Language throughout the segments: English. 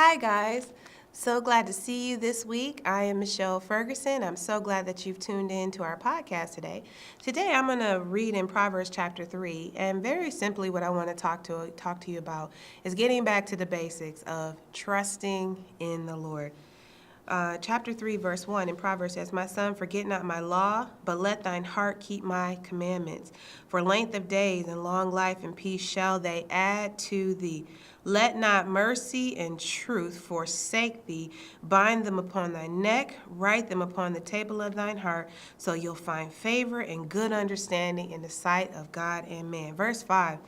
Hi, guys. So glad to see you this week. I am MiChelle Ferguson. I'm so glad that you've tuned in to our podcast today. Today, I'm going to read in Proverbs chapter 3, and very simply, what I want to talk to you about is getting back to the basics of trusting in the Lord. Chapter 3, verse 1 in Proverbs says, "My son, forget not my law, but let thine heart keep my commandments. For length of days and long life and peace shall they add to thee. Let not mercy and truth forsake thee. Bind them upon thy neck, write them upon the table of thine heart, so you'll find favor and good understanding in the sight of God and man." Verse 5,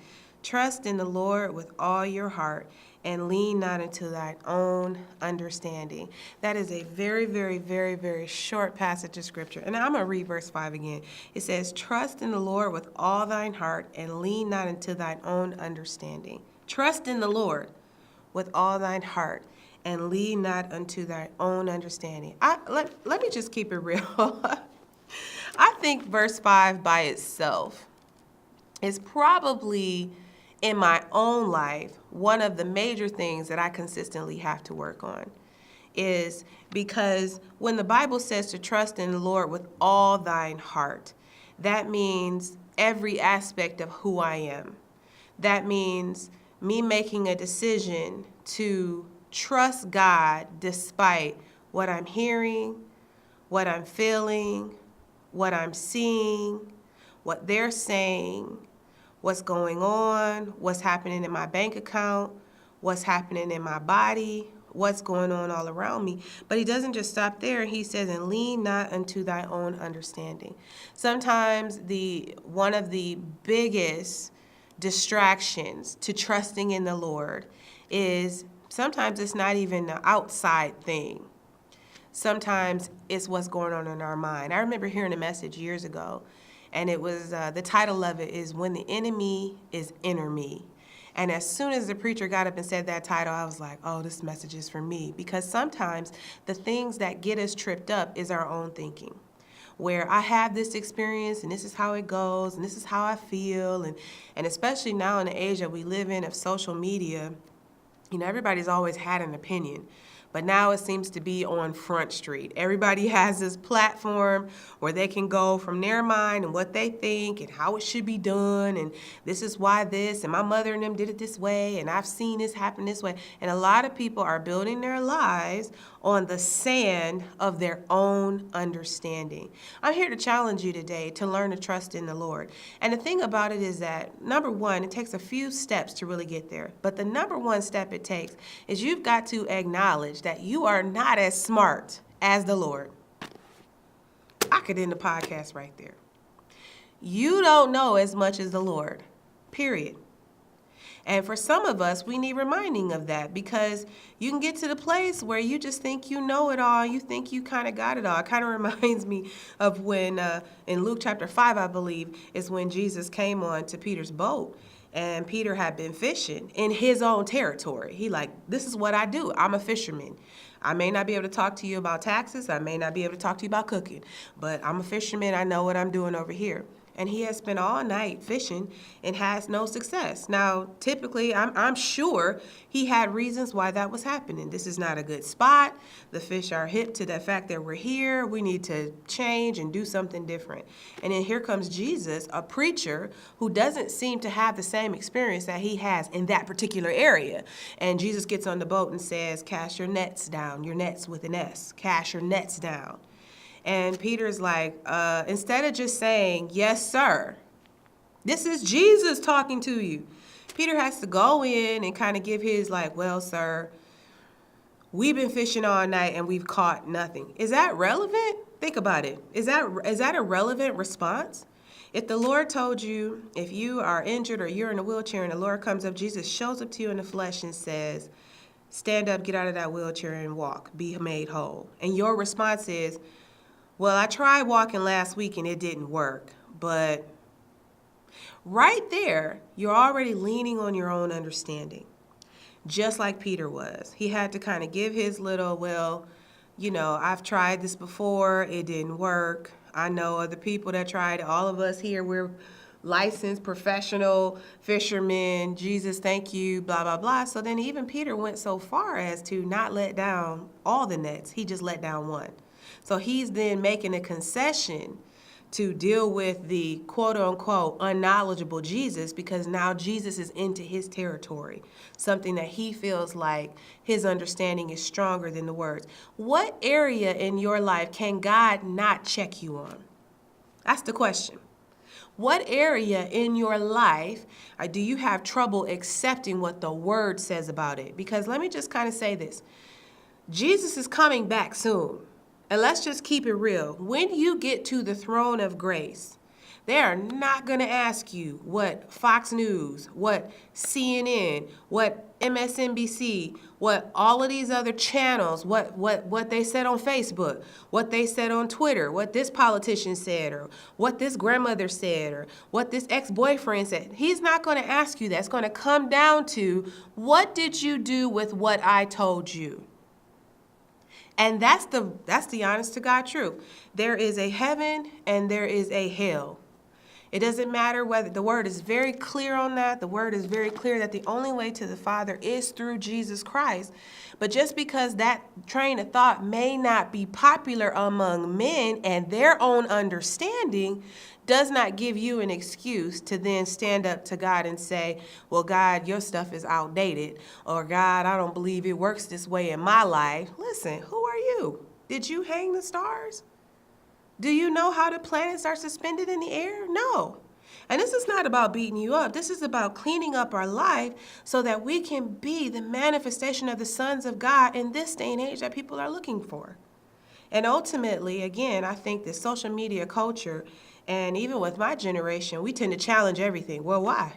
"Trust in the Lord with all your heart, and lean not into thine own understanding." That is a very, very, very, very short passage of scripture. And I'm going to read verse 5 again. It says, "Trust in the Lord with all thine heart, and lean not into thine own understanding." Trust in the Lord with all thine heart, and lean not unto thy own understanding. Let me just keep it real. I think verse 5 by itself is probably, in my own life, one of the major things that I consistently have to work on. Is because when the Bible says to trust in the Lord with all thine heart, that means every aspect of who I am. That means me making a decision to trust God despite what I'm hearing, what I'm feeling, what I'm seeing, what they're saying, what's going on, what's happening in my bank account, what's happening in my body, what's going on all around me. But he doesn't just stop there. He says, "And lean not unto thy own understanding." Sometimes one of the biggest distractions to trusting in the Lord is sometimes it's not even an outside thing. Sometimes it's what's going on in our mind. I remember hearing a message years ago, and it was the title of it is "When the Enemy is Inner Me." And as soon as the preacher got up and said that title, I was like, oh, this message is for me. Because sometimes the things that get us tripped up is our own thinking, where I have this experience and this is how it goes and this is how I feel. And especially now in the age that we live in of social media, everybody's always had an opinion. But now it seems to be on Front Street. Everybody has this platform where they can go from their mind and what they think and how it should be done. And this is why this, and my mother and them did it this way, and I've seen this happen this way. And a lot of people are building their lives on the sand of their own understanding. I'm here to challenge you today to learn to trust in the Lord. And the thing about it is that, number one, it takes a few steps to really get there. But the number one step it takes is you've got to acknowledge that you are not as smart as the Lord. I could end the podcast right there. You don't know as much as the Lord, period. And for some of us, we need reminding of that, because you can get to the place where you just think you know it all. You think you kind of got it all. It kind of reminds me of when in Luke chapter 5, I believe, is when Jesus came on to Peter's boat. And Peter had been fishing in his own territory. He like, this is what I do. I'm a fisherman. I may not be able to talk to you about taxes. I may not be able to talk to you about cooking. But I'm a fisherman. I know what I'm doing over here. And he has spent all night fishing and has no success. Now, typically, I'm sure he had reasons why that was happening. This is not a good spot. The fish are hip to the fact that we're here. We need to change and do something different. And then here comes Jesus, a preacher who doesn't seem to have the same experience that he has in that particular area. And Jesus gets on the boat and says, "Cast your nets down." Your nets with an S. Cast your nets down. And Peter's like, instead of just saying, "Yes, sir," this is Jesus talking to you. Peter has to go in and kind of give his like, "Well, sir, we've been fishing all night and we've caught nothing." Is that relevant? Think about it. Is that a relevant response? If the Lord told you, if you are injured or you're in a wheelchair and the Lord comes up, Jesus shows up to you in the flesh and says, "Stand up, get out of that wheelchair and walk, be made whole." And your response is, "Well, I tried walking last week and it didn't work." But right there, you're already leaning on your own understanding, just like Peter was. He had to kind of give his little, "Well, I've tried this before, it didn't work. I know other people that tried it. All of us here, licensed professional fishermen. Jesus, thank you, blah, blah, blah. So then even Peter went so far as to not let down all the nets. He just let down one. So he's then making a concession to deal with the quote unquote unknowledgeable Jesus, because now Jesus is into his territory, something that he feels like his understanding is stronger than the words. What area in your life can God not check you on? That's the question. What area in your life do you have trouble accepting what the word says about it? Because let me just kind of say this. Jesus is coming back soon. And let's just keep it real. When you get to the throne of grace, they are not going to ask you what Fox News, what CNN, what MSNBC, what all of these other channels, what they said on Facebook, what they said on Twitter, what this politician said, or what this grandmother said, or what this ex-boyfriend said. He's not going to ask you that. It's going to come down to, what did you do with what I told you? And that's the honest to God truth. There is a heaven and there is a hell. It doesn't matter whether, the word is very clear on that. The word is very clear that the only way to the Father is through Jesus Christ. But just because that train of thought may not be popular among men and their own understanding does not give you an excuse to then stand up to God and say, well, God, your stuff is outdated. Or God, I don't believe it works this way in my life. Listen, who are you? Did you hang the stars? Do you know how the planets are suspended in the air? No. And this is not about beating you up. This is about cleaning up our life so that we can be the manifestation of the sons of God in this day and age that people are looking for. And ultimately, again, I think that social media culture, and even with my generation, we tend to challenge everything. Well, why?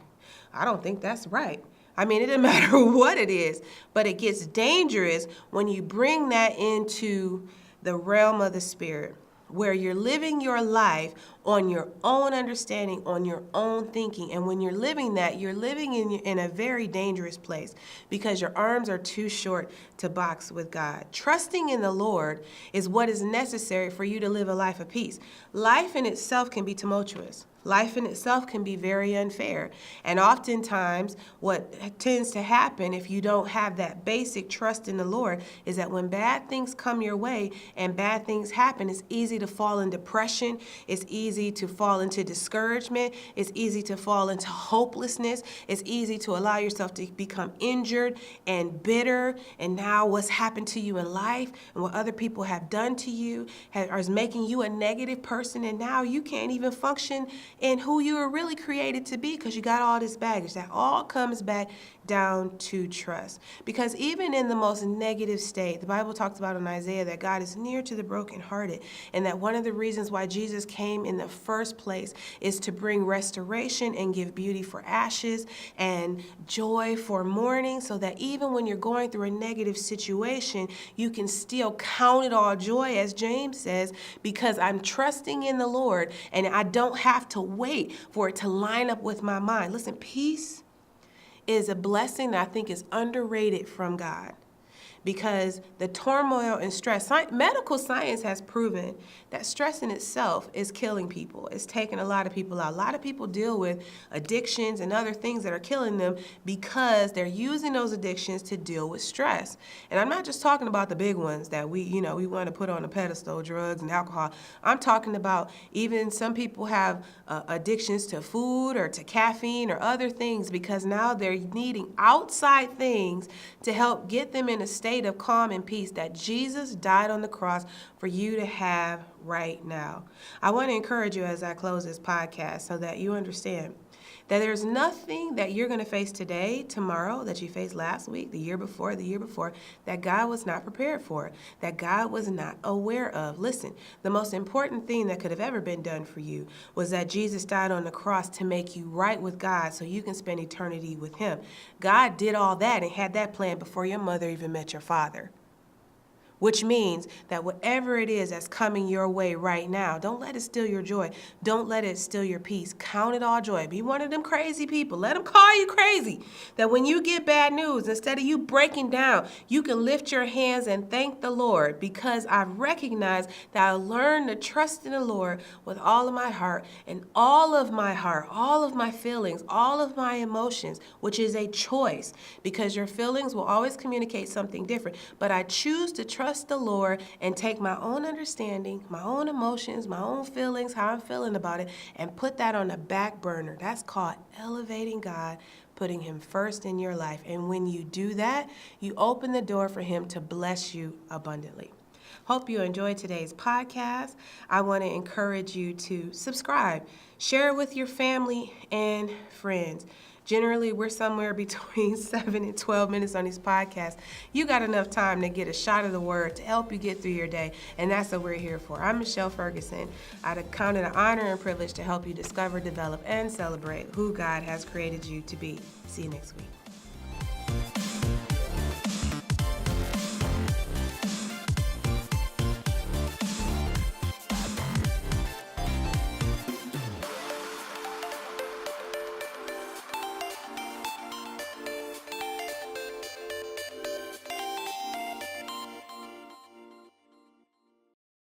I don't think that's right. I mean, it doesn't matter what it is, but it gets dangerous when you bring that into the realm of the spirit, where you're living your life on your own understanding, on your own thinking. And when you're living that, you're living in a very dangerous place, because your arms are too short to box with God. Trusting in the Lord is what is necessary for you to live a life of peace. Life in itself can be tumultuous. Life in itself can be very unfair. And oftentimes what tends to happen if you don't have that basic trust in the Lord is that when bad things come your way and bad things happen, it's easy to fall in depression. It's easy to fall into discouragement. It's easy to fall into hopelessness. It's easy to allow yourself to become injured and bitter. And now what's happened to you in life and what other people have done to you is making you a negative person. And now you can't even function in who you were really created to be, because you got all this baggage. That all comes back down to trust. Because even in the most negative state, the Bible talks about in Isaiah that God is near to the brokenhearted, and that one of the reasons why Jesus came in the first place is to bring restoration and give beauty for ashes and joy for mourning, so that even when you're going through a negative situation, you can still count it all joy, as James says, because I'm trusting in the Lord and I don't have to wait for it to line up with my mind. Listen, peace is a blessing that I think is underrated from God, because the turmoil and stress, medical science has proven that stress in itself is killing people. It's taking a lot of people out. A lot of people deal with addictions and other things that are killing them because they're using those addictions to deal with stress. And I'm not just talking about the big ones that we want to put on a pedestal, drugs and alcohol. I'm talking about even some people have addictions to food or to caffeine or other things, because now they're needing outside things to help get them in a state of calm and peace that Jesus died on the cross for you to have right now. I want to encourage you as I close this podcast so that you understand that there's nothing that you're going to face today, tomorrow, that you faced last week, the year before, that God was not prepared for, that God was not aware of. Listen, the most important thing that could have ever been done for you was that Jesus died on the cross to make you right with God so you can spend eternity with Him. God did all that and had that plan before your mother even met your father. which means that whatever it is that's coming your way right now, don't let it steal your joy. Don't let it steal your peace. Count it all joy. Be one of them crazy people. Let them call you crazy. That when you get bad news, instead of you breaking down, you can lift your hands and thank the Lord, because I've recognized that I learned to trust in the Lord with all of my heart and all of my heart, all of my feelings, all of my emotions, which is a choice, because your feelings will always communicate something different. But I choose to trust the Lord and take my own understanding, my own emotions, my own feelings, how I'm feeling about it, and put that on the back burner. That's called elevating God, putting him first in your life. And when you do that, you open the door for him to bless you abundantly. Hope you enjoyed today's podcast. I want to encourage you to subscribe, share it with your family and friends. Generally, we're somewhere between 7 and 12 minutes on these podcasts. You got enough time to get a shot of the word to help you get through your day, and that's what we're here for. I'm MiChelle Ferguson. I'd count it an honor and privilege to help you discover, develop, and celebrate who God has created you to be. See you next week.